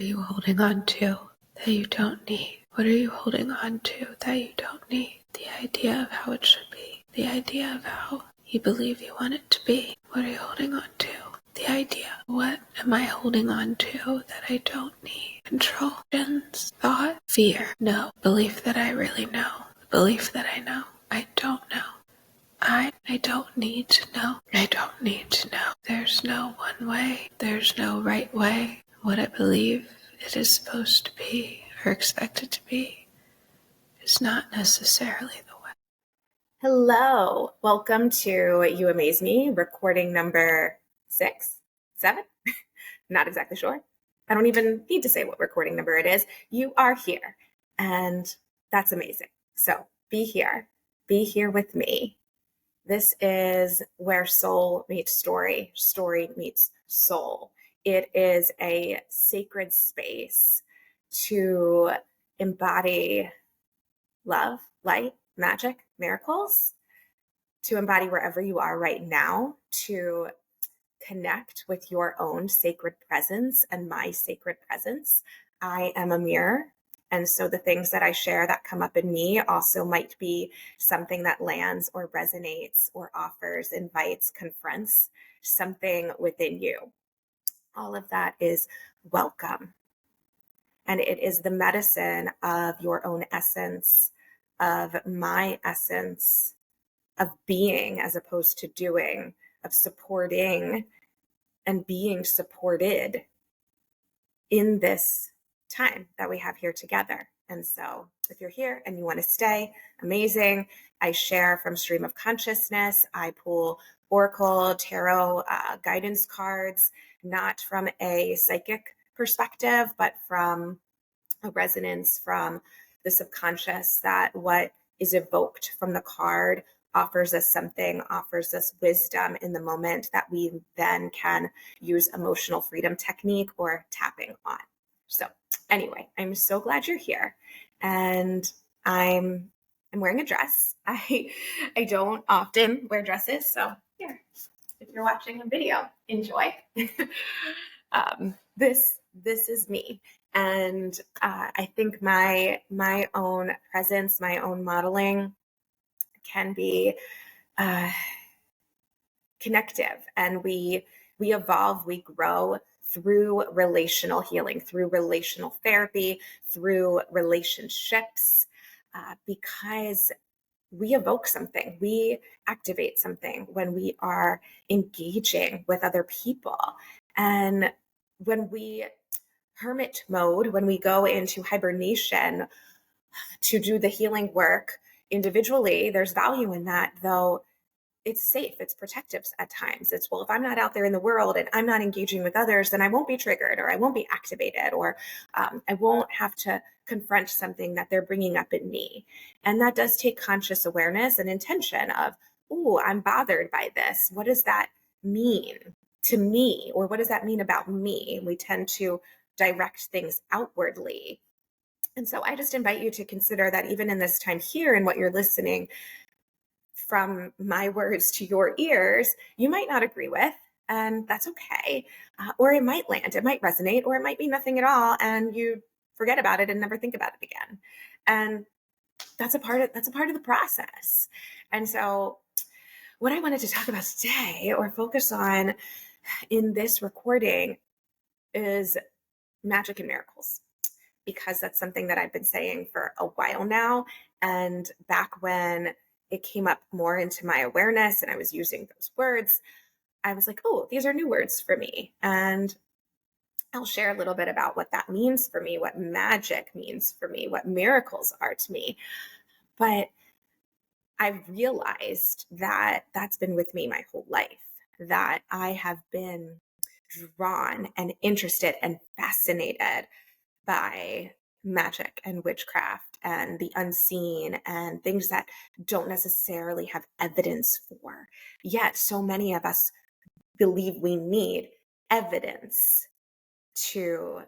are you holding on to that you don't need? What are you holding on to that you don't need? The idea of how it should be. The idea of how you believe you want it to be. What are you holding on to? The idea. What am I holding on to that I don't need? Control, thought, fear, no. Belief that I really know. Belief that I know. I don't know. I don't need to know. I don't need to know. There's no one way. There's no right way. What I believe it is supposed to be or expected to be is not necessarily the way. Hello, welcome to You Amaze Me, recording number 6, 7? Not exactly sure. I don't even need to say what recording number it is. You are here, and that's amazing. So be here with me. This is where soul meets story, story meets soul. It is a sacred space to embody love, light, magic, miracles, to embody wherever you are right now, to connect with your own sacred presence and my sacred presence. I am a mirror. And so the things that I share that come up in me also might be something that lands or resonates or offers, invites, confronts something within you. All of that is welcome. And it is the medicine of your own essence, of my essence, of being as opposed to doing, of supporting and being supported in this time that we have here together. And so if you're here and you want to stay, amazing. I share from stream of consciousness. I pull oracle, tarot, guidance cards, not from a psychic perspective, but from a resonance from the subconscious, that what is evoked from the card offers us something, offers us wisdom in the moment that we then can use emotional freedom technique or tapping on. So anyway, I'm so glad you're here, and I'm wearing a dress. I don't often wear dresses, so here, if you're watching a video, enjoy. This is me. And I think my own presence, my own modeling can be connective, and we evolve, we grow through relational healing, through relational therapy, through relationships, because we evoke something, we activate something when we are engaging with other people. And when we hermit mode, when we go into hibernation to do the healing work individually, there's value in that, though it's safe, it's protective at times. It's, well, if I'm not out there in the world and I'm not engaging with others, then I won't be triggered, or I won't be activated, or I won't have to confront something that they're bringing up in me. And that does take conscious awareness and intention of, oh, I'm bothered by this. What does that mean to me? Or what does that mean about me? We tend to direct things outwardly. And so I just invite you to consider that even in this time here and what you're listening from my words to your ears, you might not agree with, and that's okay. Or it might land, it might resonate, or it might be nothing at all, and you forget about it and never think about it again. And that's a part of the process. And so what I wanted to talk about today, or focus on in this recording, is magic and miracles, because that's something that I've been saying for a while now. And back when it came up more into my awareness and I was using those words, I was like, oh, these are new words for me. And I'll share a little bit about what that means for me, what magic means for me, what miracles are to me. But I've realized that that's been with me my whole life, that I have been drawn and interested and fascinated by magic and witchcraft and the unseen and things that don't necessarily have evidence for. Yet so many of us believe we need evidence to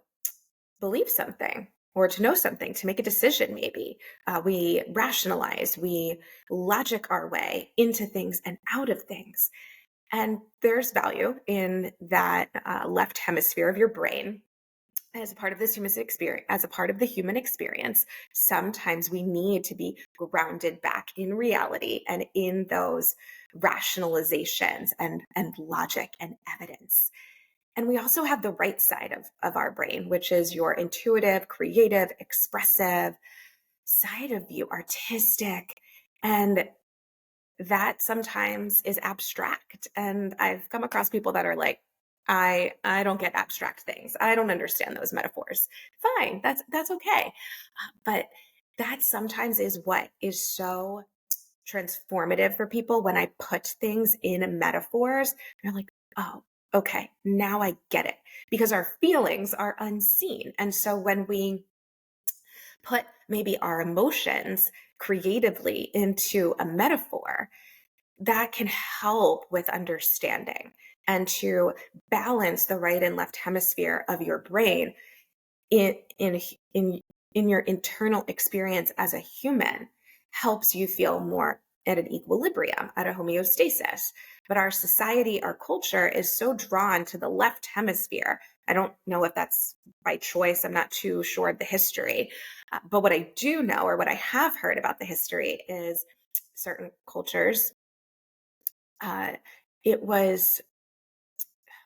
believe something or to know something, to make a decision maybe. We rationalize, we logic our way into things and out of things. And there's value in that left hemisphere of your brain. as a part of this human experience, as a part of the human experience, sometimes we need to be grounded back in reality and in those rationalizations and logic and evidence. And we also have the right side of our brain, which is your intuitive, creative, expressive side of you, artistic. And that sometimes is abstract. And I've come across people that are like, I don't get abstract things. I don't understand those metaphors. Fine, that's okay. But that sometimes is what is so transformative for people when I put things in metaphors. They're like, oh, okay, now I get it. Because our feelings are unseen. And so when we put maybe our emotions creatively into a metaphor, that can help with understanding and to balance the right and left hemisphere of your brain in in in in your internal experience as a human helps you feel more at an equilibrium, at a homeostasis. But our society, our culture is so drawn to the left hemisphere. I don't know if that's by choice. I'm not too sure of the history. But what I do know, or what I have heard about the history, is certain cultures, uh, it was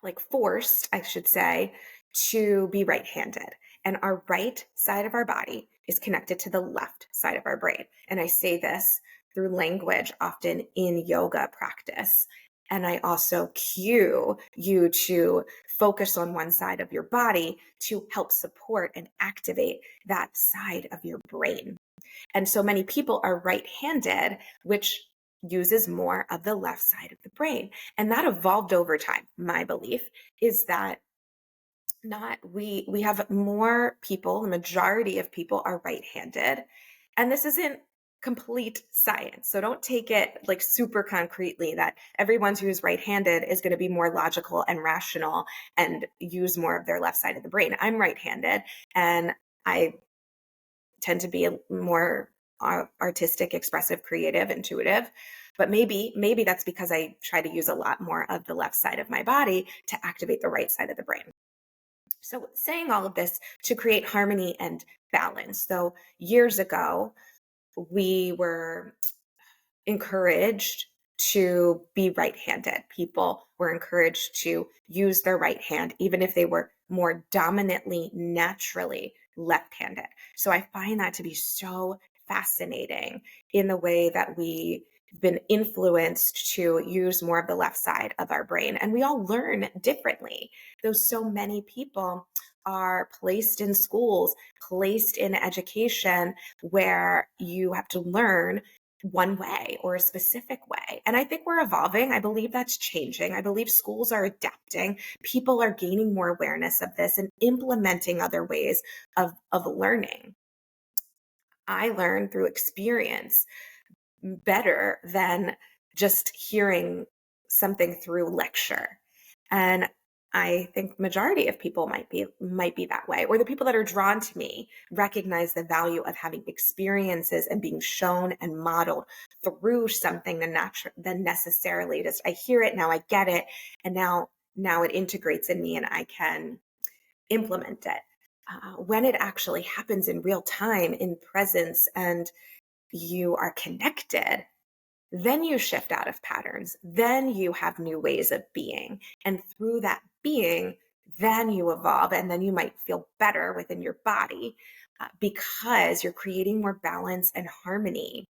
like forced, I should say, to be right handed. And our right side of our body is connected to the left side of our brain. And I say this through language often in yoga practice. And I also cue you to focus on one side of your body to help support and activate that side of your brain. And so many people are right handed, which uses more of the left side of the brain. And that evolved over time. My belief is that not we have more people, the majority of people are right-handed. And this isn't complete science. So don't take it like super concretely that everyone who's right-handed is going to be more logical and rational and use more of their left side of the brain. I'm right-handed and I tend to be a more artistic, expressive, creative, intuitive. But maybe that's because I try to use a lot more of the left side of my body to activate the right side of the brain. So saying all of this to create harmony and balance. So years ago, we were encouraged to be right-handed. People were encouraged to use their right hand, even if they were more dominantly, naturally left-handed. So I find that to be so fascinating in the way that we've been influenced to use more of the left side of our brain. And we all learn differently. Though so many people are placed in schools, placed in education where you have to learn one way or a specific way. And I think we're evolving. I believe that's changing. I believe schools are adapting. People are gaining more awareness of this and implementing other ways of learning. I learn through experience better than just hearing something through lecture. And I think majority of people might be that way, or the people that are drawn to me recognize the value of having experiences and being shown and modeled through something than necessarily just I hear it now, I get it, and now it integrates in me and I can implement it. When it actually happens in real time, in presence, and you are connected, then you shift out of patterns. Then you have new ways of being. And through that being, then you evolve and then you might feel better within your body because you're creating more balance and harmony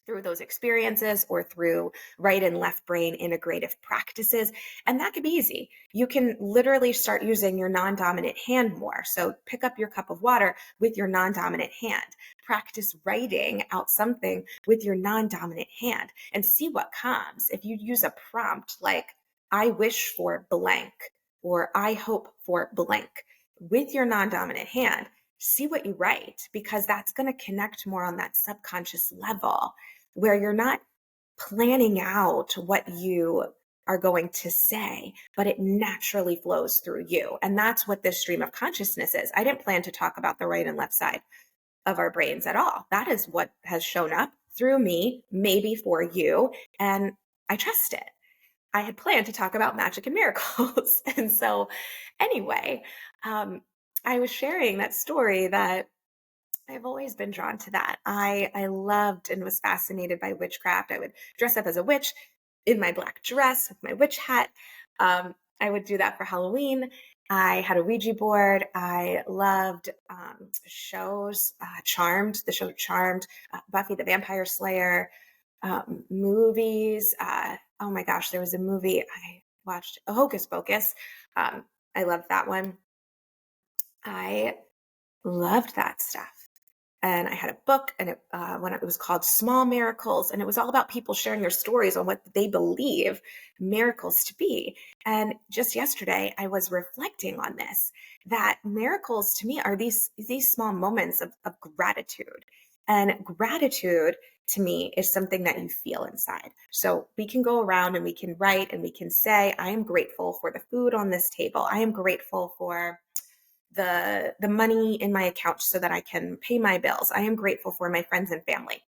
through those experiences or through right and left brain integrative practices. And that could be easy. You can literally start using your non-dominant hand more. So pick up your cup of water with your non-dominant hand. Practice writing out something with your non-dominant hand and see what comes. If you use a prompt like, I wish for blank, or I hope for blank with your non-dominant hand, see what you write, because that's going to connect more on that subconscious level where you're not planning out what you are going to say, but it naturally flows through you. And that's what this stream of consciousness is. I didn't plan to talk about the right and left side of our brains at all. That is what has shown up through me, maybe for you. And I trust it. I had planned to talk about magic and miracles. And so, anyway, I was sharing that story that I've always been drawn to that. I loved and was fascinated by witchcraft. I would dress up as a witch in my black dress with my witch hat. I would do that for Halloween. I had a Ouija board. I loved shows, Charmed, the show Charmed, Buffy the Vampire Slayer, movies. Oh my gosh, there was a movie I watched, Hocus Pocus. I loved that one. I loved that stuff. And I had a book, and when it was called Small Miracles, and it was all about people sharing their stories on what they believe miracles to be. And just yesterday, I was reflecting on this, that miracles to me are these small moments of gratitude. And gratitude to me is something that you feel inside. So we can go around and we can write and we can say, I am grateful for the food on this table. I am grateful for the money in my account so that I can pay my bills. I am grateful for my friends and family.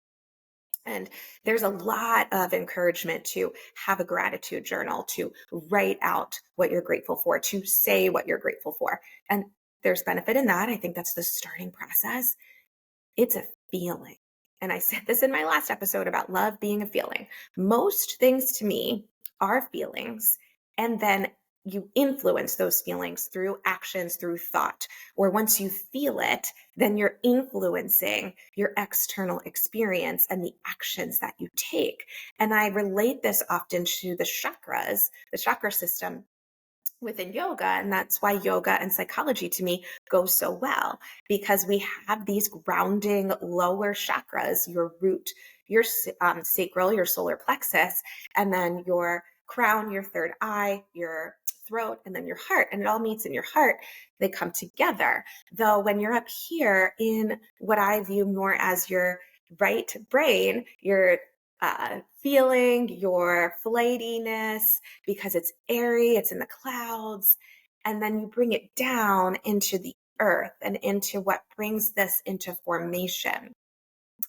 And there's a lot of encouragement to have a gratitude journal, to write out what you're grateful for, to say what you're grateful for. And there's benefit in that. I think that's the starting process. It's a feeling. And I said this in my last episode about love being a feeling. Most things to me are feelings. And then you influence those feelings through actions, through thought. Or once you feel it, then you're influencing your external experience and the actions that you take. And I relate this often to the chakras, the chakra system within yoga. And that's why yoga and psychology to me go so well, because we have these grounding lower chakras, your root, your sacral, your solar plexus, and then your crown, your third eye, your throat, and then your heart. And it all meets in your heart. They come together. Though when you're up here in what I view more as your right brain, your feeling, your flightiness, because it's airy, it's in the clouds. And then you bring it down into the earth and into what brings this into formation.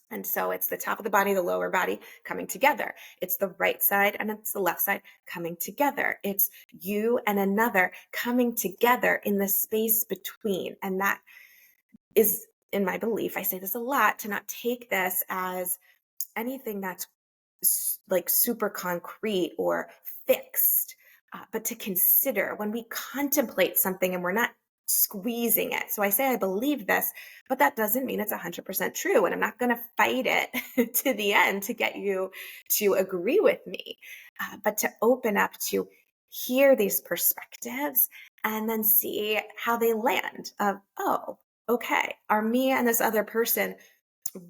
And so it's the top of the body, the lower body coming together. It's the right side and it's the left side coming together. It's you and another coming together in the space between. And that is, in my belief, I say this a lot, to not take this as anything that's like super concrete or fixed, but to consider when we contemplate something and we're not squeezing it. So I say I believe this, but that doesn't mean it's 100% true. And I'm not going to fight it to the end to get you to agree with me, but to open up to hear these perspectives and then see how they land of, oh, okay, are me and this other person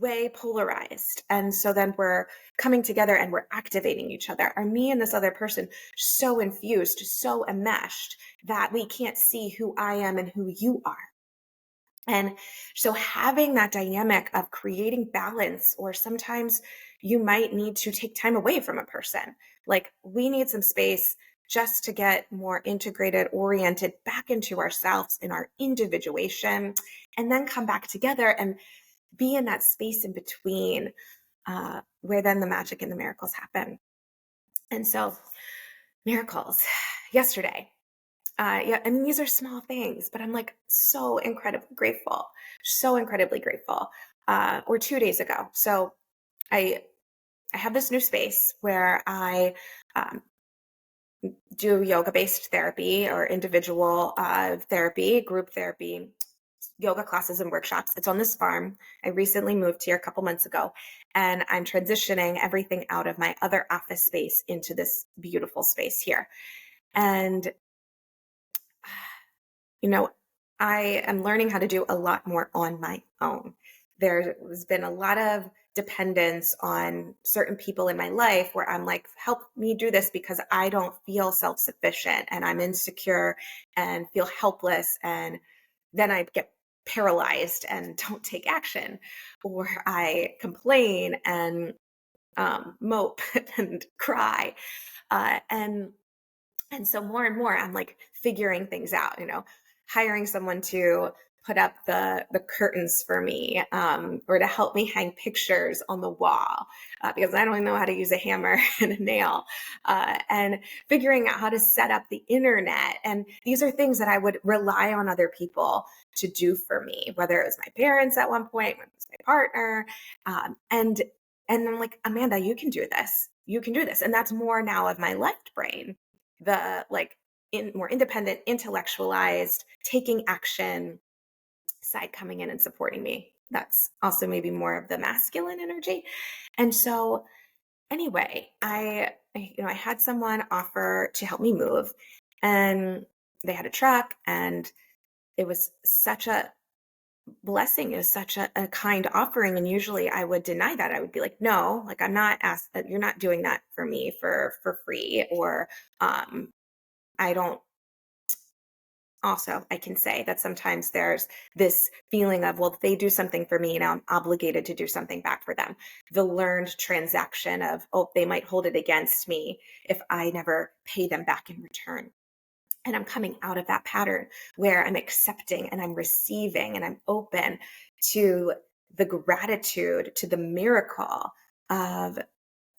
way polarized? And so then we're coming together and we're activating each other. Are me and this other person so infused, so enmeshed that we can't see who I am and who you are? And so having that dynamic of creating balance, or sometimes you might need to take time away from a person. Like we need some space just to get more integrated, oriented back into ourselves in our individuation, and then come back together and be in that space in between, where then the magic and the miracles happen. And so miracles yesterday, yeah, I mean, these are small things, but I'm like so incredibly grateful, so incredibly grateful. Or 2 days ago. So I have this new space where I um, do yoga based therapy or individual therapy, group therapy, yoga classes and workshops. It's on this farm. I recently moved here a couple months ago, and I'm transitioning everything out of my other office space into this beautiful space here. And, you know, I am learning how to do a lot more on my own. There's been a lot of dependence on certain people in my life where I'm like, help me do this because I don't feel self sufficient and I'm insecure and feel helpless. And then I get paralyzed and don't take action, or I complain and mope and cry. And so more and more, I'm like figuring things out, hiring someone to put up the curtains for me, or to help me hang pictures on the wall, because I don't even know how to use a hammer and a nail, and figuring out how to set up the internet. And these are things that I would rely on other people to do for me, whether it was my parents at one point, whether it was my partner. And I'm like, Amanda, you can do this. You can do this. And that's more now of my left brain, the like more independent, intellectualized, taking action side coming in and supporting me. That's also maybe more of the masculine energy. And so anyway, I had someone offer to help me move, and they had a truck, and it was such a blessing. It was such a kind offering. And usually I would deny that. I would be like, no, like I'm not asked that, you're not doing that for me for free, or I don't. Also, I can say that sometimes there's this feeling of, well, if they do something for me, now I'm obligated to do something back for them. The learned transaction of, oh, they might hold it against me if I never pay them back in return. And I'm coming out of that pattern where I'm accepting and I'm receiving and I'm open to the gratitude, to the miracle of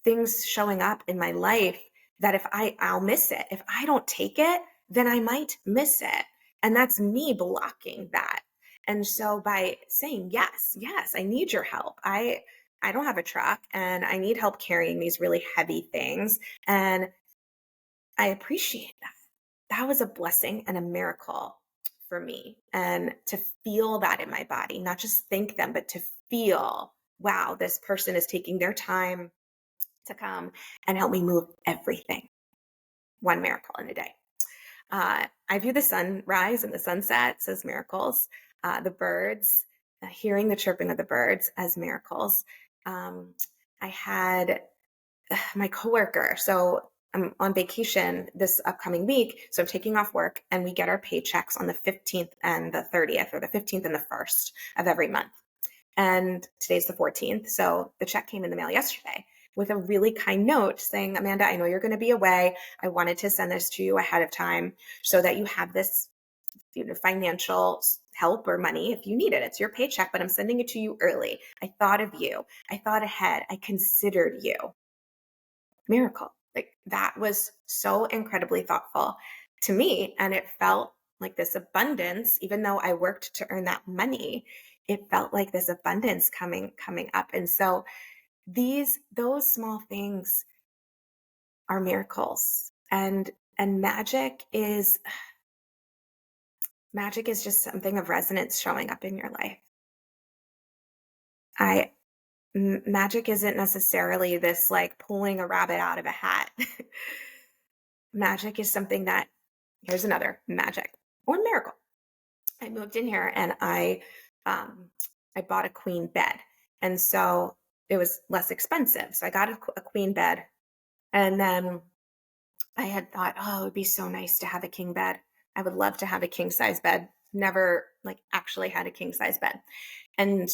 things showing up in my life, that if I'll miss it. If I don't take it, then I might miss it. And that's me blocking that. And so by saying, yes, I need your help. I don't have a truck and I need help carrying these really heavy things. And I appreciate that. That was a blessing and a miracle for me. And to feel that in my body, not just think them, but to feel, wow, this person is taking their time to come and help me move everything. One miracle in a day. I view the sunrise and the sunsets as miracles, the birds, hearing the chirping of the birds as miracles. I had my coworker. So I'm on vacation this upcoming week. So I'm taking off work, and we get our paychecks on the 15th and the 30th, or the 15th and the 1st of every month. And today's the 14th. So the check came in the mail yesterday with a really kind note saying, Amanda, I know you're going to be away. I wanted to send this to you ahead of time so that you have this, financial help or money if you need it. It's your paycheck, but I'm sending it to you early. I thought of you. I thought ahead. I considered you. Miracle. Like, that was so incredibly thoughtful to me. And it felt like this abundance, even though I worked to earn that money, it felt like this abundance coming up. And so those small things are miracles. And magic is just something of resonance showing up in your life. Magic isn't necessarily this like pulling a rabbit out of a hat. Magic is something that, here's another magic or miracle. I moved in here and I bought a queen bed. And so it was less expensive. So I got a queen bed. And then I had thought, oh, it would be so nice to have a king bed. I would love to have a king size bed. Never like actually had a king size bed. And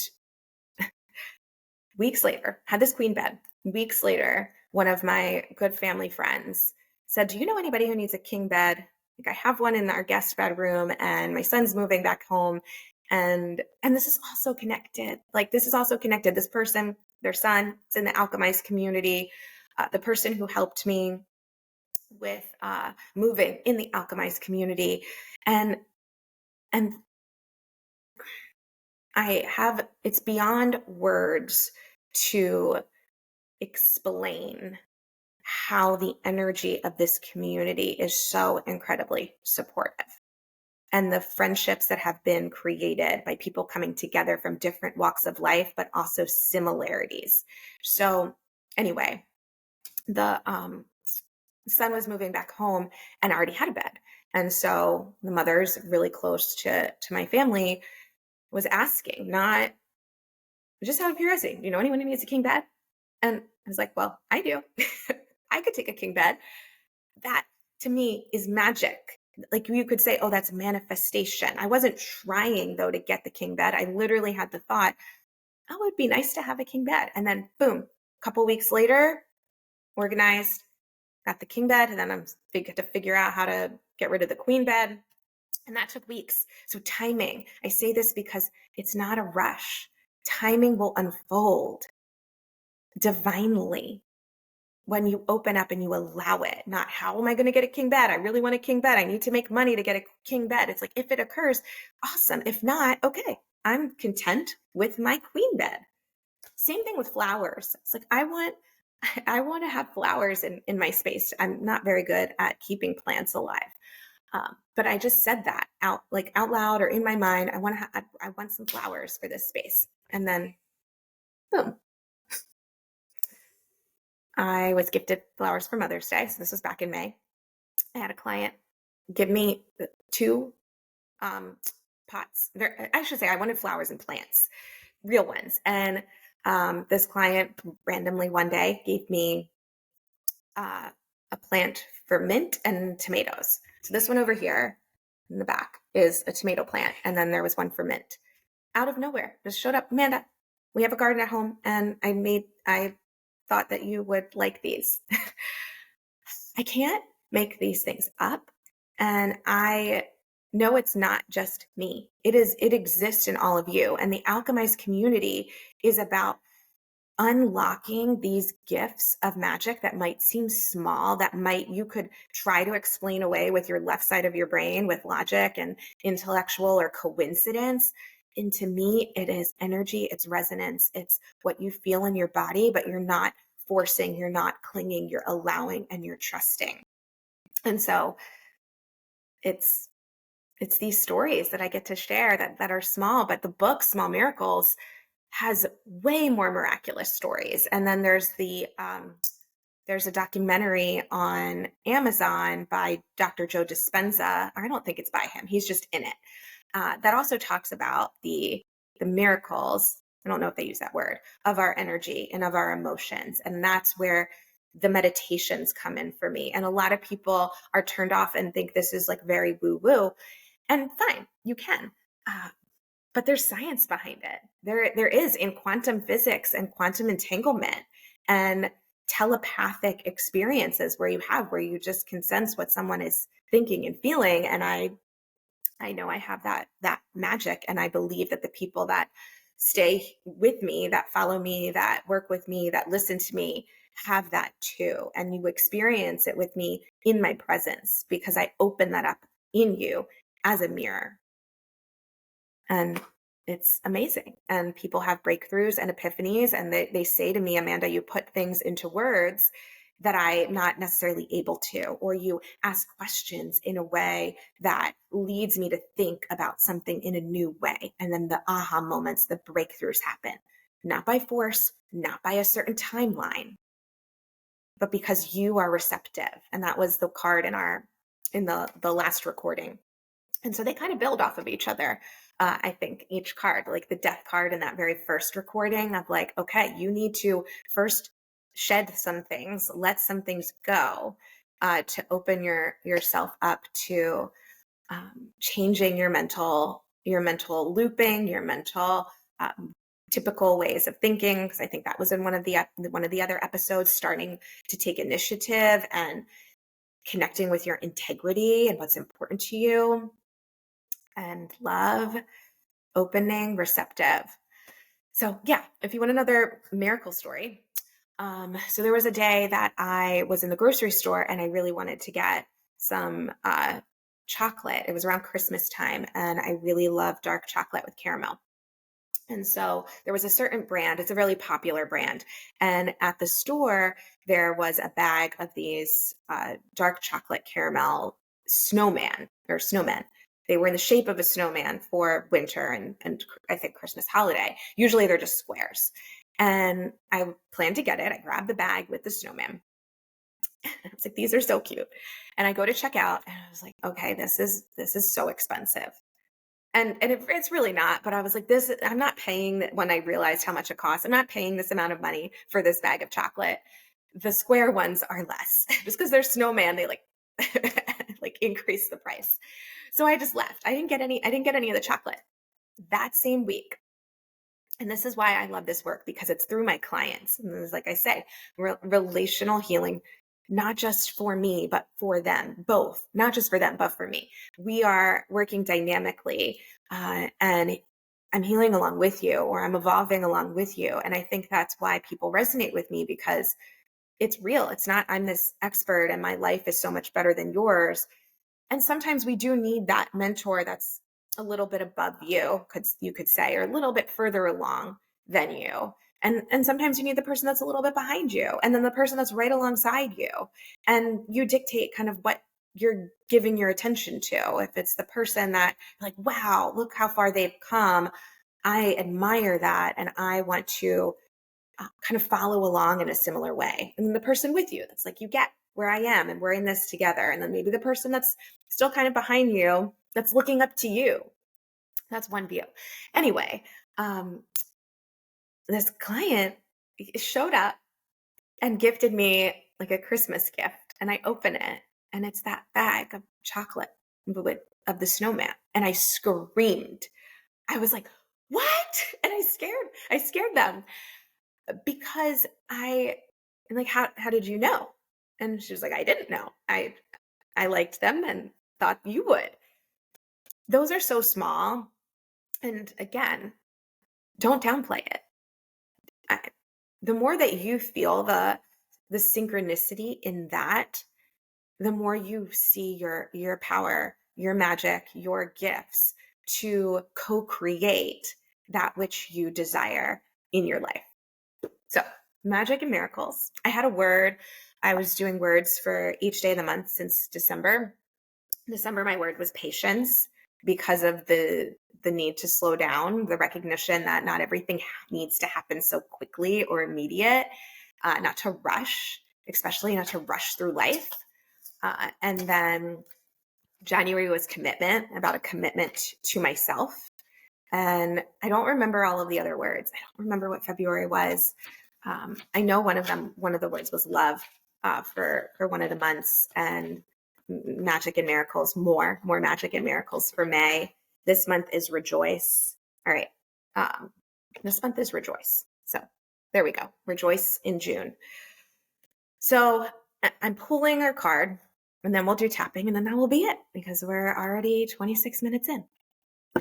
weeks later, had this queen bed. Weeks later, one of my good family friends said, do you know anybody who needs a king bed? Like, I have one in our guest bedroom and my son's moving back home. And this is also connected. Like, this is also connected. This person, their son, is in the Alchemize community. The person who helped me with moving in the Alchemize community. And it's beyond words to explain how the energy of this community is so incredibly supportive, and the friendships that have been created by people coming together from different walks of life, but also similarities. So anyway, the son was moving back home and already had a bed. And so the mother's really close to my family was asking, not just out of curiosity, do you know anyone who needs a king bed? And I was like, well, I do. I could take a king bed. That to me is magic. Like, you could say, oh, that's manifestation. I wasn't trying though to get the king bed. I literally had the thought, oh, it would be nice to have a king bed. And then boom, a couple weeks later, organized, got the king bed. And then I had to figure out how to get rid of the queen bed. And that took weeks. So timing, I say this because it's not a rush. Timing will unfold divinely when you open up and you allow it. Not, how am I going to get a king bed? I really want a king bed. I need to make money to get a king bed. It's like, if it occurs, awesome. If not, okay, I'm content with my queen bed. Same thing with flowers. It's like, I want to have flowers in my space. I'm not very good at keeping plants alive. But I just said that out loud or in my mind. I want some flowers for this space. And then boom, I was gifted flowers for Mother's Day. So this was back in May. I had a client give me 2 pots. I should say I wanted flowers and plants, real ones. And this client randomly one day gave me a plant for mint and tomatoes. So this one over here in the back is a tomato plant. And then there was one for mint. Out of nowhere, just showed up. Amanda, we have a garden at home and I thought that you would like these. I can't make these things up. And I know it's not just me. It exists in all of you. And the Alchemized community is about unlocking these gifts of magic that might seem small, you could try to explain away with your left side of your brain with logic and intellectual or coincidence. And to me, it is energy, it's resonance, it's what you feel in your body, but you're not forcing, you're not clinging, you're allowing, and you're trusting. And so it's these stories that I get to share that are small, but the book Small Miracles has way more miraculous stories. And then there's a documentary on Amazon by Dr. Joe Dispenza. I don't think it's by him. He's just in it. That also talks about the miracles. I don't know if they use that word, of our energy and of our emotions. And that's where the meditations come in for me. And a lot of people are turned off and think this is like very woo woo. And fine, you can. But there's science behind it. There is, in quantum physics and quantum entanglement and telepathic experiences where you just can sense what someone is thinking and feeling. And I know I have that magic. And I believe that the people that stay with me, that follow me, that work with me, that listen to me, have that too. And you experience it with me in my presence because I open that up in you as a mirror. And it's amazing. And people have breakthroughs and epiphanies. And they say to me, Amanda, you put things into words that I'm not necessarily able to, or you ask questions in a way that leads me to think about something in a new way. And then the aha moments, the breakthroughs happen, not by force, not by a certain timeline, but because you are receptive. And that was the card in the last recording. And so they kind of build off of each other. I think each card, like the death card in that very first recording of like, okay, you need to first shed some things, let some things go to open yourself up to changing your mental looping, your mental typical ways of thinking. Because I think that was in one of the other episodes, starting to take initiative and connecting with your integrity and what's important to you. And love, opening, receptive. So yeah, if you want another miracle story. So there was a day that I was in the grocery store and I really wanted to get some chocolate. It was around Christmas time and I really love dark chocolate with caramel. And so there was a certain brand, it's a really popular brand. And at the store, there was a bag of these dark chocolate caramel snowmen. They were in the shape of a snowman for winter and I think Christmas holiday. Usually they're just squares. And I planned to get it. I grabbed the bag with the snowman. I was like, these are so cute. And I go to check out and I was like, okay, this is so expensive. And it's really not, but I was like, I'm not paying that. When I realized how much it costs, I'm not paying this amount of money for this bag of chocolate. The square ones are less just because they're snowman. They like, like increase the price. So I just left. I didn't get any of the chocolate that same week. And this is why I love this work, because it's through my clients. And this is, like I say, relational healing not just for me, but for them, both, not just for them, but for me. We are working dynamically, and I'm healing along with you, or I'm evolving along with you. And I think that's why people resonate with me, because it's real. It's not, I'm this expert and my life is so much better than yours. And sometimes we do need that mentor that's a little bit above you, you could say, or a little bit further along than you. And sometimes you need the person that's a little bit behind you, and then the person that's right alongside you. And you dictate kind of what you're giving your attention to. If it's the person that, like, wow, look how far they've come, I admire that, and I want to kind of follow along in a similar way. And then the person with you, that's like, you get where I am and we're in this together. And then maybe the person that's still kind of behind you, that's looking up to you. That's one view. Anyway, this client showed up and gifted me like a Christmas gift. And I open it, and it's that bag of chocolate of the snowman. And I screamed. I was like, what? And I scared them, because I'm like, how did you know? And she was like, I didn't know. I liked them and thought you would. Those are so small. And again, don't downplay it. The more that you feel the synchronicity in that, the more you see your power, your magic, your gifts to co-create that which you desire in your life. So, magic and miracles. I had a word. I was doing words for each day of the month since December. December, my word was patience, because of the need to slow down, the recognition that not everything needs to happen so quickly or immediate, not to rush, especially not to rush through life. And then January was commitment, about a commitment to myself. And I don't remember all of the other words. I don't remember what February was. I know one of the words was love, for one of the months, and magic and miracles, more magic and miracles for May. This month is rejoice. All right. This month is rejoice. So there we go. Rejoice in June. So I'm pulling our card, and then we'll do tapping, and then that will be it, because we're already 26 minutes in.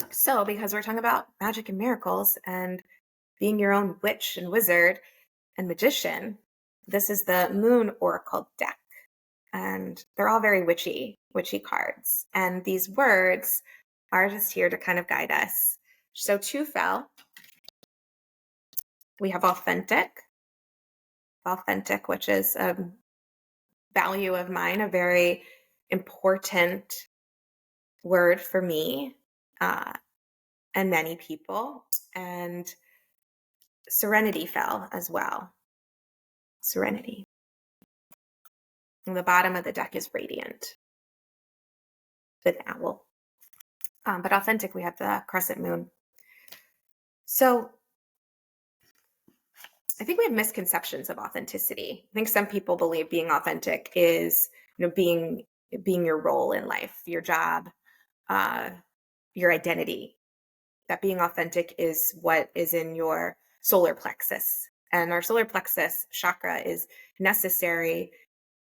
So, because we're talking about magic and miracles and being your own witch and wizard and magician, this is the Moon Oracle deck. And they're all very witchy cards. And these words are just here to kind of guide us. So 2 fell. We have authentic, which is a value of mine, a very important word for me, and many people. And serenity fell as well. Serenity. And the bottom of the deck is radiant with owl. But authentic, we have the crescent moon. So I think we have misconceptions of authenticity. I think some people believe being authentic is, being your role in life, your job, your identity. That being authentic is what is in your solar plexus. And our solar plexus chakra is necessary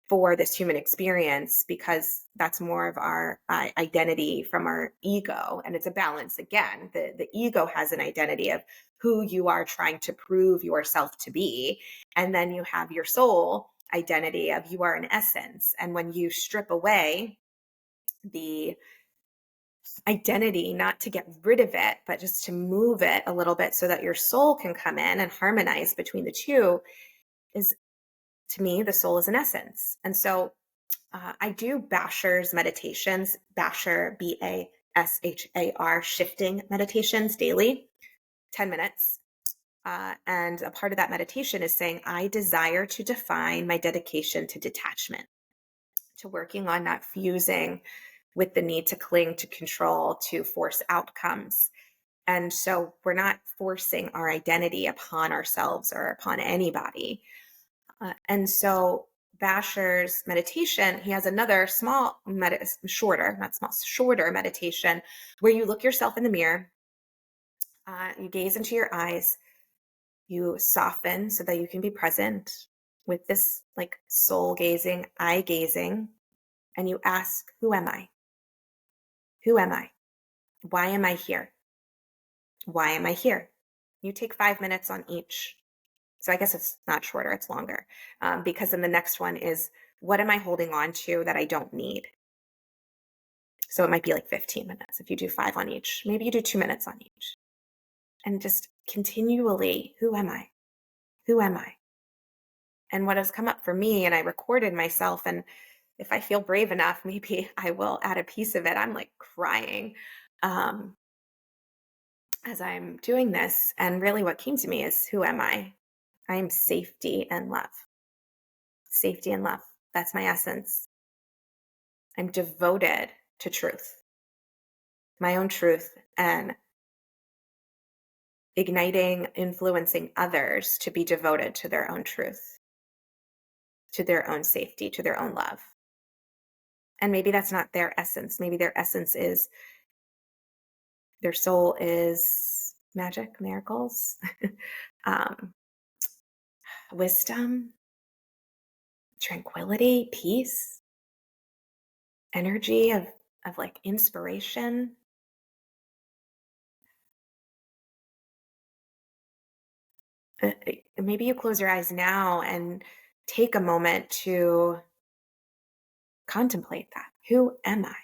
for this human experience, because that's more of our identity from our ego. And it's a balance. Again, the ego has an identity of who you are trying to prove yourself to be. And then you have your soul identity of you are an essence. And when you strip away the identity, not to get rid of it, but just to move it a little bit so that your soul can come in and harmonize between the two, is, to me, the soul is an essence. And so I do Bashar's meditations, Bashar, Bashar, shifting meditations daily, 10 minutes. And a part of that meditation is saying, I desire to define my dedication to detachment, to working on not fusing with the need to cling, to control, to force outcomes. And so we're not forcing our identity upon ourselves or upon anybody. And so Bashar's meditation, he has another shorter meditation, where you look yourself in the mirror, you gaze into your eyes, you soften so that you can be present, with this like soul gazing, eye gazing, and you ask, who am I? Who am I? Why am I here? Why am I here? You take 5 minutes on each. So I guess it's not shorter, it's longer. Because then the next one is, what am I holding on to that I don't need? So it might be like 15 minutes if you do 5 on each. Maybe you do 2 minutes on each. And just continually, who am I? Who am I? And what has come up for me, and I recorded myself, and if I feel brave enough, maybe I will add a piece of it. I'm like crying as I'm doing this. And really what came to me is, who am I? I am safety and love. Safety and love. That's my essence. I'm devoted to truth, my own truth, and igniting, influencing others to be devoted to their own truth, to their own safety, to their own love. And maybe that's not their essence. Maybe their essence is, their soul is magic, miracles, um, wisdom, tranquility, peace, energy of like inspiration. Maybe you close your eyes now and take a moment to contemplate that. Who am I?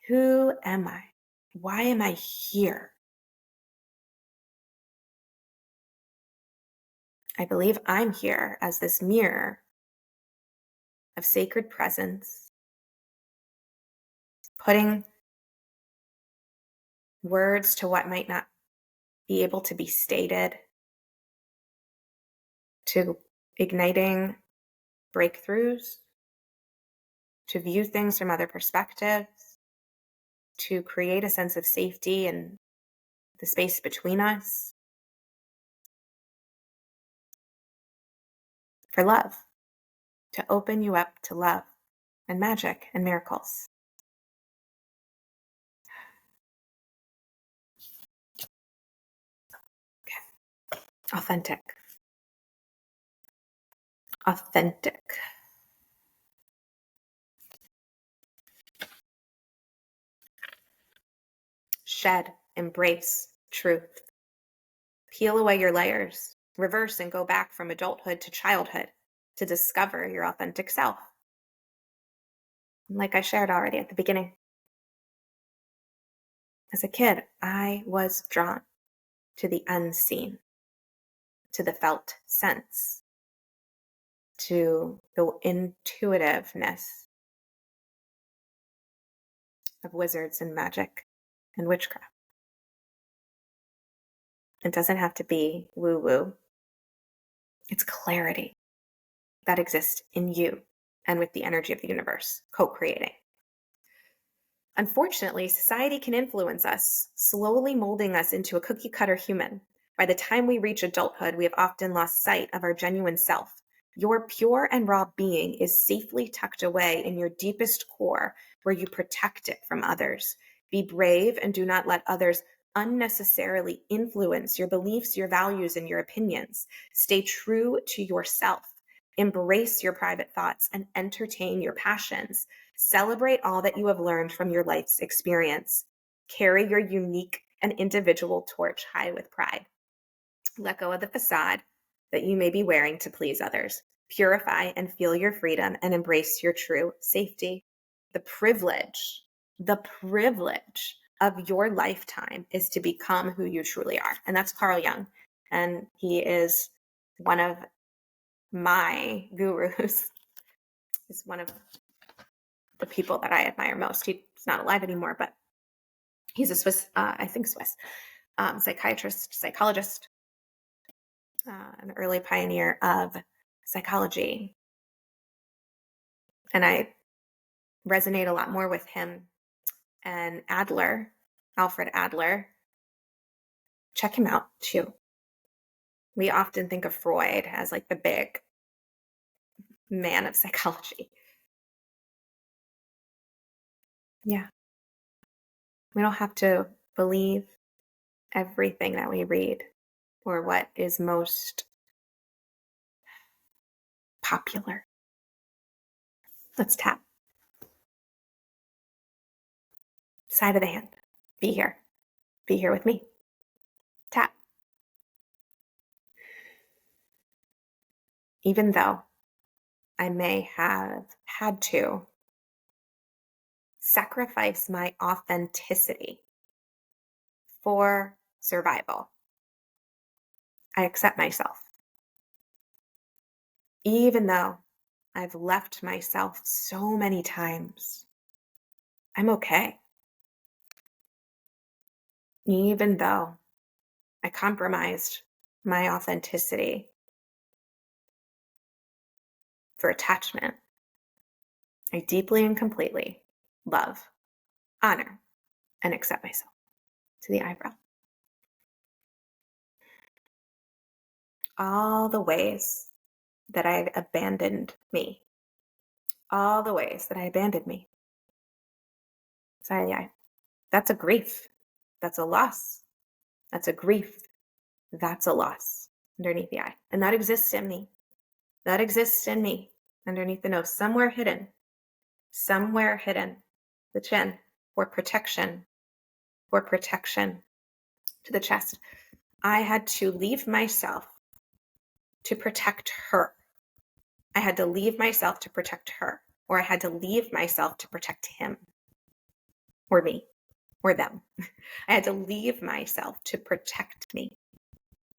Who am I? Why am I here? I believe I'm here as this mirror of sacred presence, putting words to what might not be able to be stated, to igniting breakthroughs, to view things from other perspectives, to create a sense of safety in the space between us, for love, to open you up to love and magic and miracles. Okay. Authentic. Authentic. Shed, embrace truth. Peel away your layers. Reverse and go back from adulthood to childhood to discover your authentic self. Like I shared already at the beginning, as a kid, I was drawn to the unseen, to the felt sense, to the intuitiveness of wizards and magic and witchcraft. It doesn't have to be woo-woo. It's clarity that exists in you and with the energy of the universe, co-creating. Unfortunately, society can influence us, slowly molding us into a cookie-cutter human. By the time we reach adulthood, we have often lost sight of our genuine self. Your pure and raw being is safely tucked away in your deepest core, where you protect it from others. Be brave and do not let others unnecessarily influence your beliefs, your values, and your opinions. Stay true to yourself. Embrace your private thoughts and entertain your passions. Celebrate all that you have learned from your life's experience. Carry your unique and individual torch high with pride. Let go of the facade that you may be wearing to please others. Purify and feel your freedom and embrace your true safety. The privilege of your lifetime is to become who you truly are. And that's Carl Jung. And he is one of my gurus. He's one of the people that I admire most. He's not alive anymore, but he's a Swiss, psychiatrist, psychologist, an early pioneer of psychology. And I resonate a lot more with him and Adler, Alfred Adler. Check him out too. We often think of Freud as like the big man of psychology. Yeah. We don't have to believe everything that we read or what is most popular. Let's tap. Side of the hand. Be here. Be here with me. Tap. Even though I may have had to sacrifice my authenticity for survival, I accept myself. Even though I've left myself so many times, I'm okay. Even though I compromised my authenticity for attachment, I deeply and completely love, honor, and accept myself. To the eyebrow. All the ways that I've abandoned me. All the ways that I abandoned me. Side of the eye. That's a grief. That's a loss. That's a grief. That's a loss underneath the eye. And that exists in me. That exists in me underneath the nose, somewhere hidden. Somewhere hidden. The chin for protection. For protection. To the chest. I had to leave myself to protect her. I had to leave myself to protect her, or I had to leave myself to protect him, or me, or them. I had to leave myself to protect me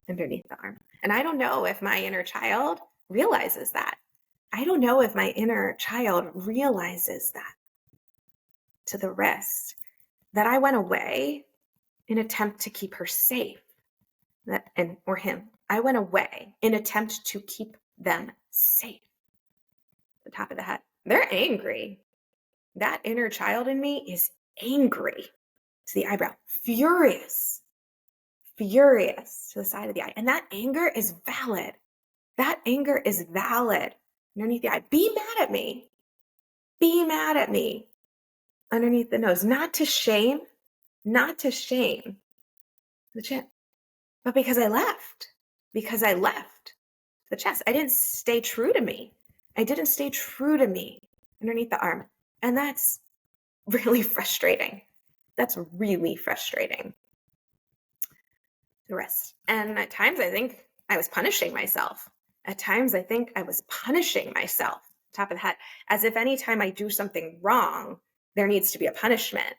underneath the arm. And I don't know if my inner child realizes that. I don't know if my inner child realizes that. To the wrist, that I went away in attempt to keep her safe, or him. I went away in attempt to keep them safe. The top of the head. They're angry. That inner child in me is angry. To the eyebrow. Furious. Furious to the side of the eye. And that anger is valid. That anger is valid. Underneath the eye. Be mad at me. Be mad at me. Underneath the nose. Not to shame. Not to shame the chin. But because I left. Because I left the chest. I didn't stay true to me. I didn't stay true to me underneath the arm. And that's really frustrating. That's really frustrating. The wrist. And at times I think I was punishing myself. At times I think I was punishing myself. Top of the head. As if anytime I do something wrong, there needs to be a punishment.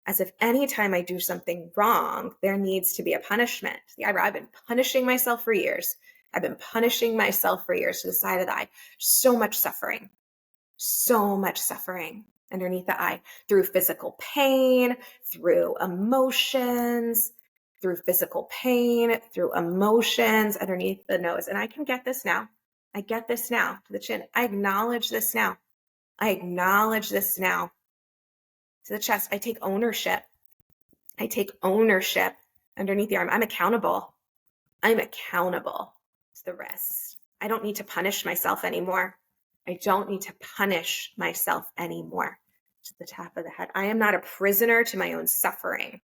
As if anytime I do something wrong, there needs to be a punishment. The eyebrow. I've been punishing myself for years. I've been punishing myself for years to the side of the eye. So much suffering. So much suffering underneath the eye through physical pain, through emotions, through physical pain, through emotions underneath the nose. And I can get this now. I get this now to the chin. I acknowledge this now. I acknowledge this now to the chest. I take ownership. I take ownership underneath the arm. I'm accountable. I'm accountable to the wrist. I don't need to punish myself anymore. I don't need to punish myself anymore. To the top of the head. I am not a prisoner to my own suffering.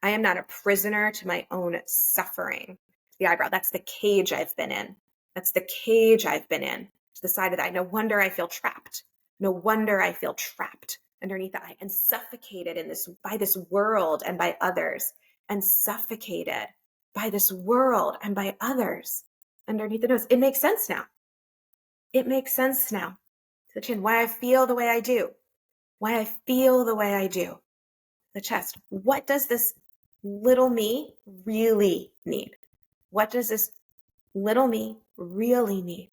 I am not a prisoner to my own suffering. To the eyebrow. That's the cage I've been in. That's the cage I've been in. To the side of the eye. No wonder I feel trapped. No wonder I feel trapped underneath the eye and suffocated in this by this world and by others. And suffocated by this world and by others underneath the nose. It makes sense now. It makes sense now. To the chin. Why I feel the way I do. Why I feel the way I do. The chest. What does this little me really need? What does this little me really need?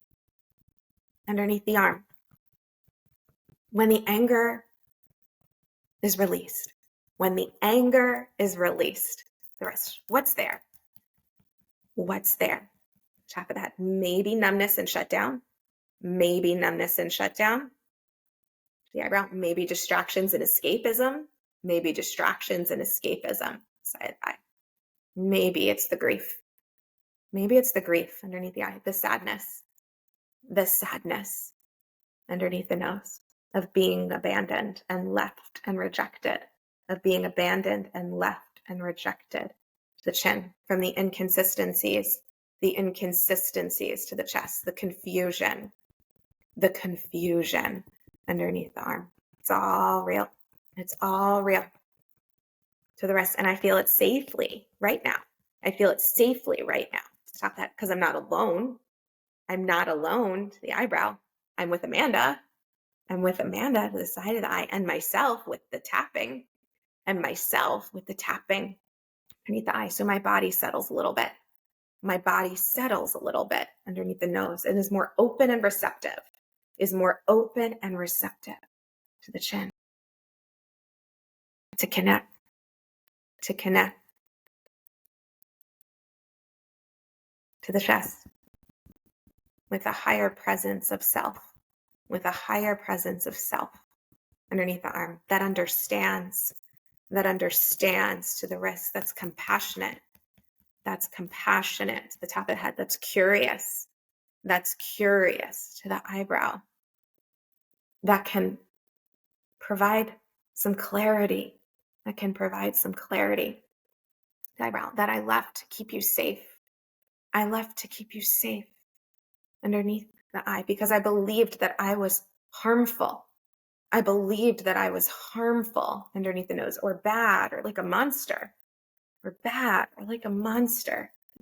Underneath the arm. When the anger is released. When the anger is released. The rest. What's there? What's there? Top of the head. Maybe numbness and shutdown. Maybe numbness and shutdown. The eyebrow. Maybe distractions and escapism. Maybe distractions and escapism. Side of the eye. Maybe it's the grief. Maybe it's the grief underneath the eye. The sadness. The sadness underneath the nose of being abandoned and left and rejected. Of being abandoned and left and rejected. The chin. From the inconsistencies to the chest. The confusion. the confusion underneath the arm. It's all real. It's all real. To the rest. And I feel it safely right now. I feel it safely right now. Stop that, because I'm not alone. I'm not alone to the eyebrow. I'm with Amanda. I'm with Amanda to the side of the eye, and myself with the tapping, and myself with the tapping underneath the eye. So my body settles a little bit. My body settles a little bit underneath the nose and is more open and receptive, is more open and receptive to the chin. To connect, to the chest with a higher presence of self, with a higher presence of self underneath the arm that understands to the wrist, that's compassionate to the top of the head, that's curious to the eyebrow, that can provide some clarity, the eyebrow that I left to keep you safe. I left to keep you safe underneath the eye because I believed that I was harmful. I believed that I was harmful underneath the nose, or bad, or like a monster,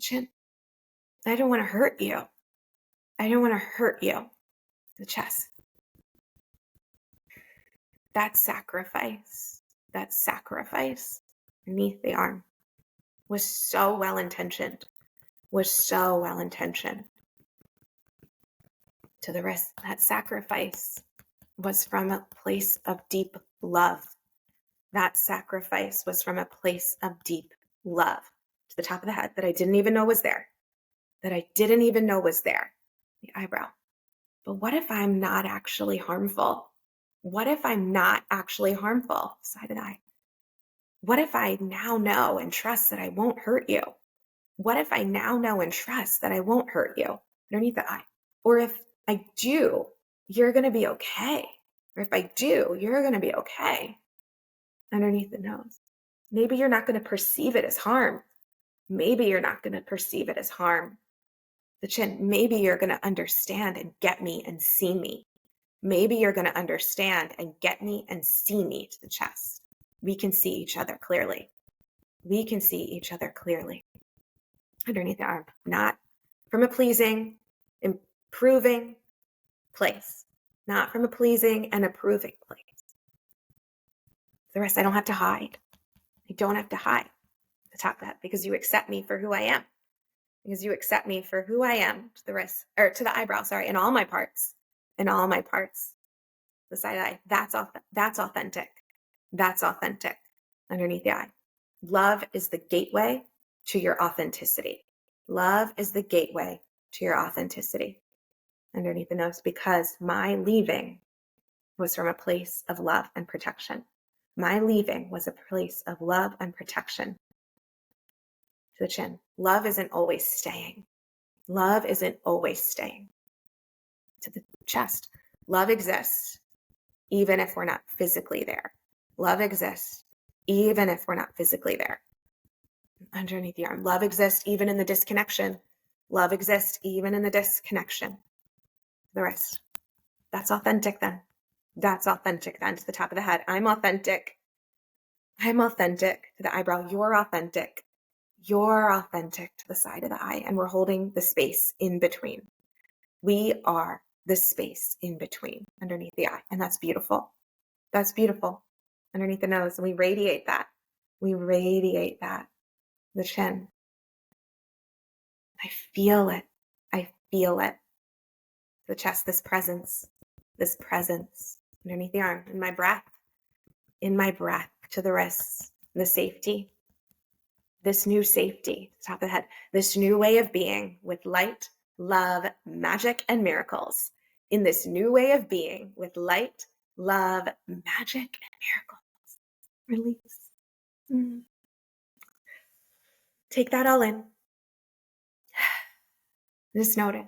Chin. I don't want to hurt you. The chest. That sacrifice beneath the arm was so well intentioned. To the wrist, that sacrifice was from a place of deep love. To the top of the head that I didn't even know was there. The eyebrow. But what if I'm not actually harmful? Side of the eye. What if I now know and trust that I won't hurt you? Underneath the eye. Or if I do, you're going to be okay. Underneath the nose. Maybe you're not going to perceive it as harm. The chin. Maybe you're going to understand and get me and see me. To the chest. We can see each other clearly. Underneath the arm. Not from a pleasing, improving place. Not from a pleasing and approving place. The rest, I don't have to hide. The top of that, because you accept me for who I am. To the wrist, or to the eyebrow, in all my parts. The side eye, that's authentic. Underneath the eye. Love is the gateway to your authenticity. Underneath the nose, because my leaving was from a place of love and protection. To the chin. Love isn't always staying. To the chest. Love exists even if we're not physically there. Underneath the arm. Love exists even in the disconnection. The rest. That's authentic then. To the top of the head. I'm authentic. To the eyebrow. You're authentic. To the side of the eye. And we're holding the space in between. We are the space in between underneath the eye. And that's beautiful. Underneath the nose. And we radiate that. The chin. I feel it. The chest, this presence underneath the arm. In my breath. To the wrists. The safety. This new safety. Top of the head. This new way of being with light, love, magic, and miracles. In this new way of being with light, love, magic, and miracles. Release. Take that all in. Just notice.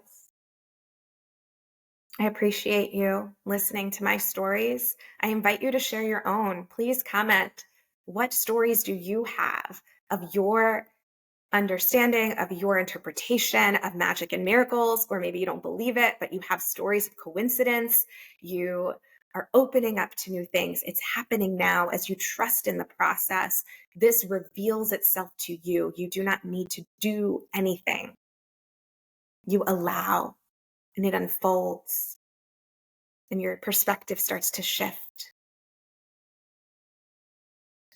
I appreciate you listening to my stories. I invite you to share your own. Please comment. What stories do you have of your understanding of your interpretation of magic and miracles, or maybe you don't believe it, but you have stories of coincidence. You are opening up to new things. It's happening now as you trust in the process. This reveals itself to you. You do not need to do anything. You allow, and it unfolds, and your perspective starts to shift.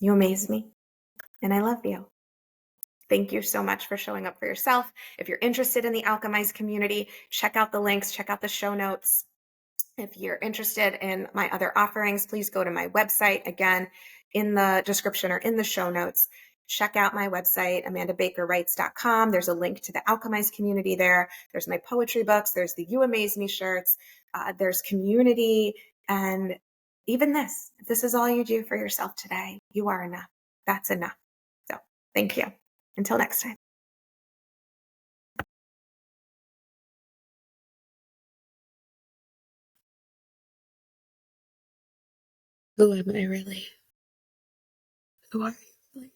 You amaze me, and I love you. Thank you so much for showing up for yourself. If you're interested in the Alchemize community, check out the links, check out the show notes. If you're interested in my other offerings, please go to my website. Again, in the description or in the show notes, check out my website, amandabakerwrites.com. There's a link to the Alchemize community there. There's my poetry books. There's the You Amaze Me shirts. There's community. And even this, if this is all you do for yourself today, you are enough. That's enough. So thank you. Until next time. Who am I really? Who are you really?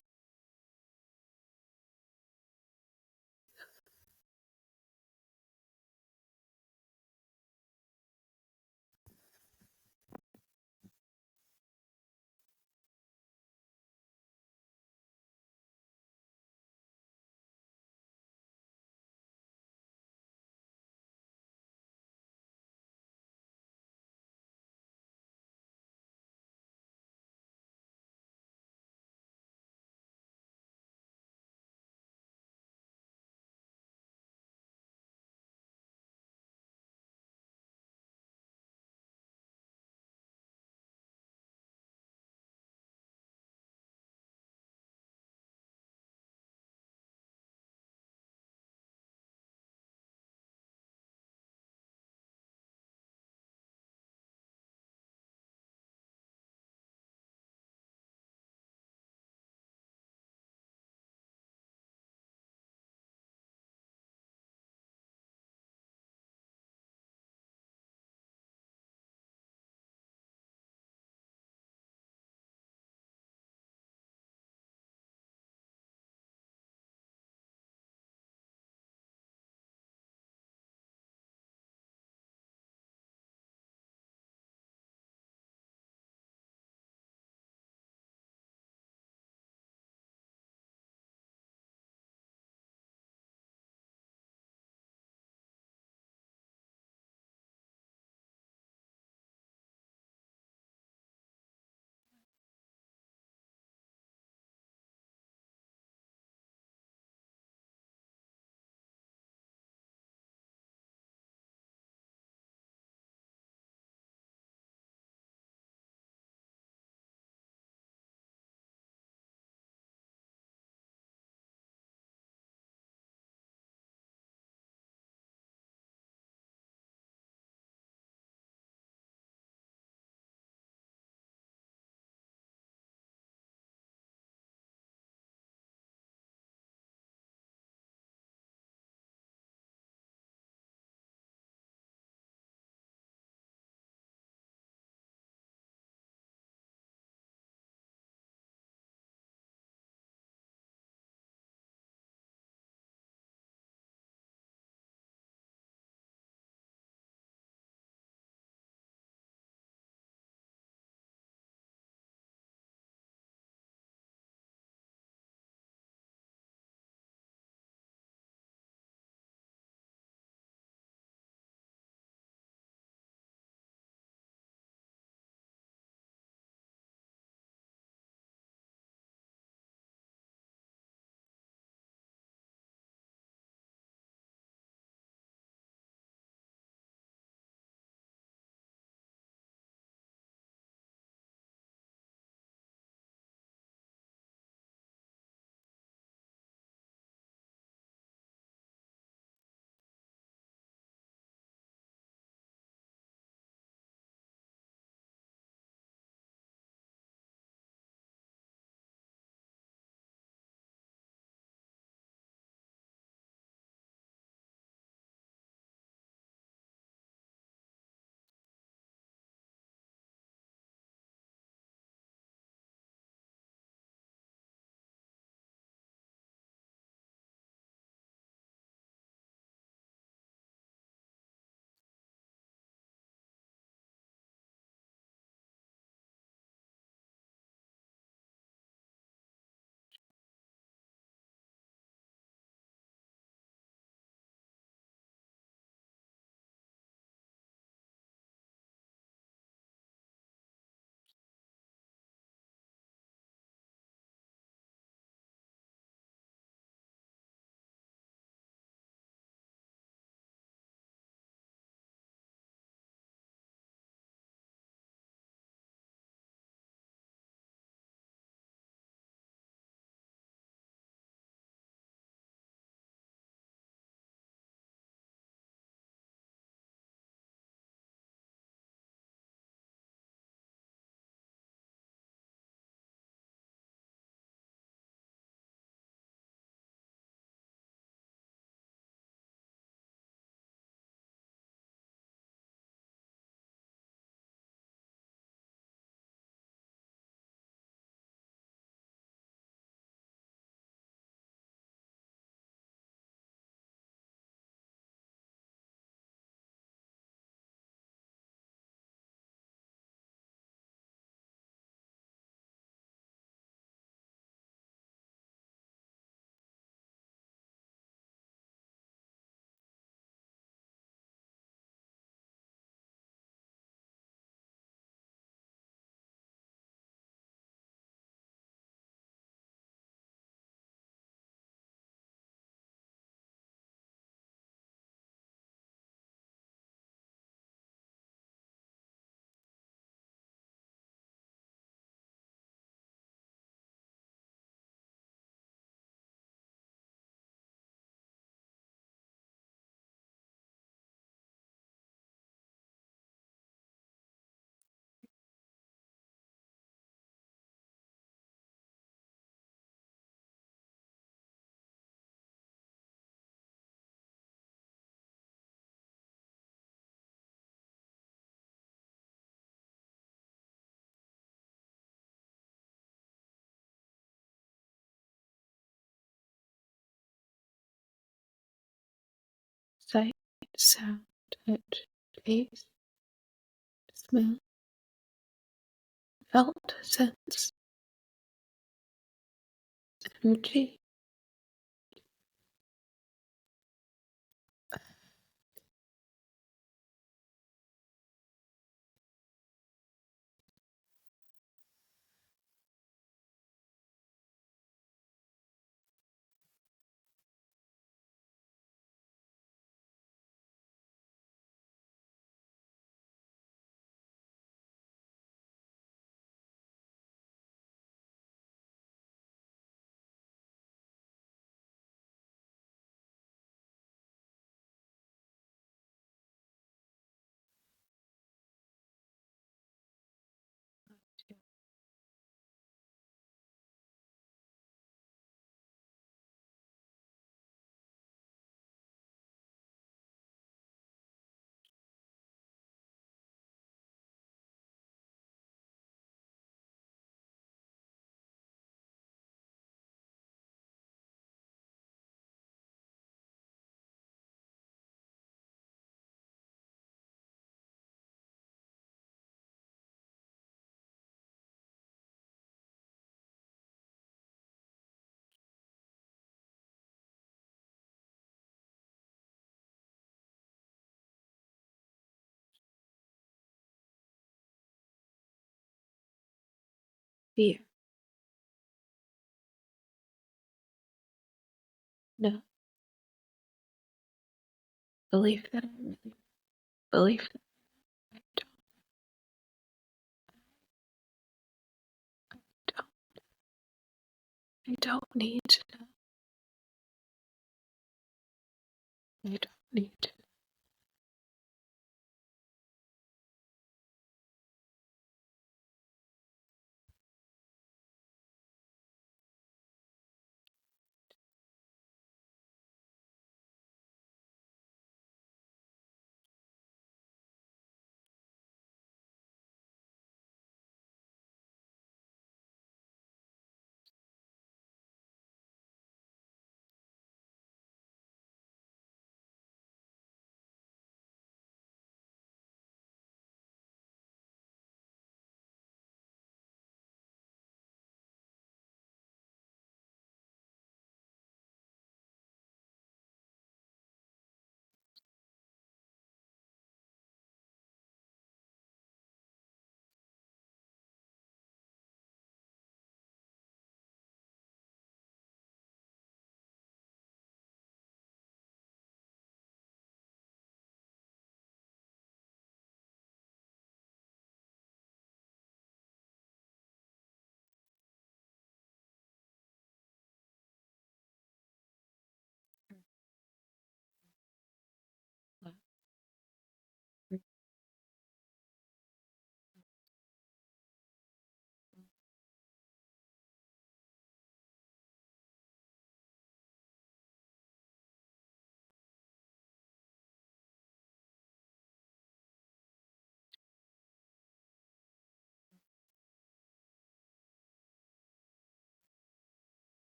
sight, sound, touch, taste, smell, felt, sense, energy, fear. No, belief that I really, belief that I don't, I don't need to know. I don't need to love.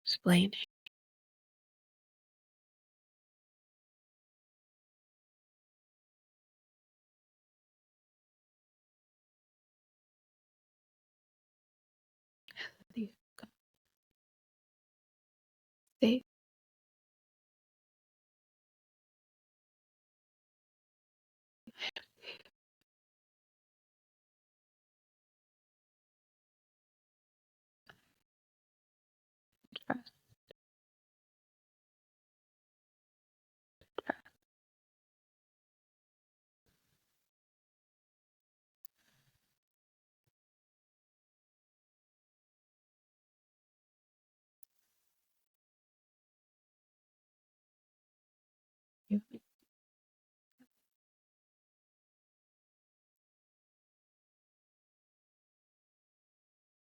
Explaining. These safe, trust, trust. You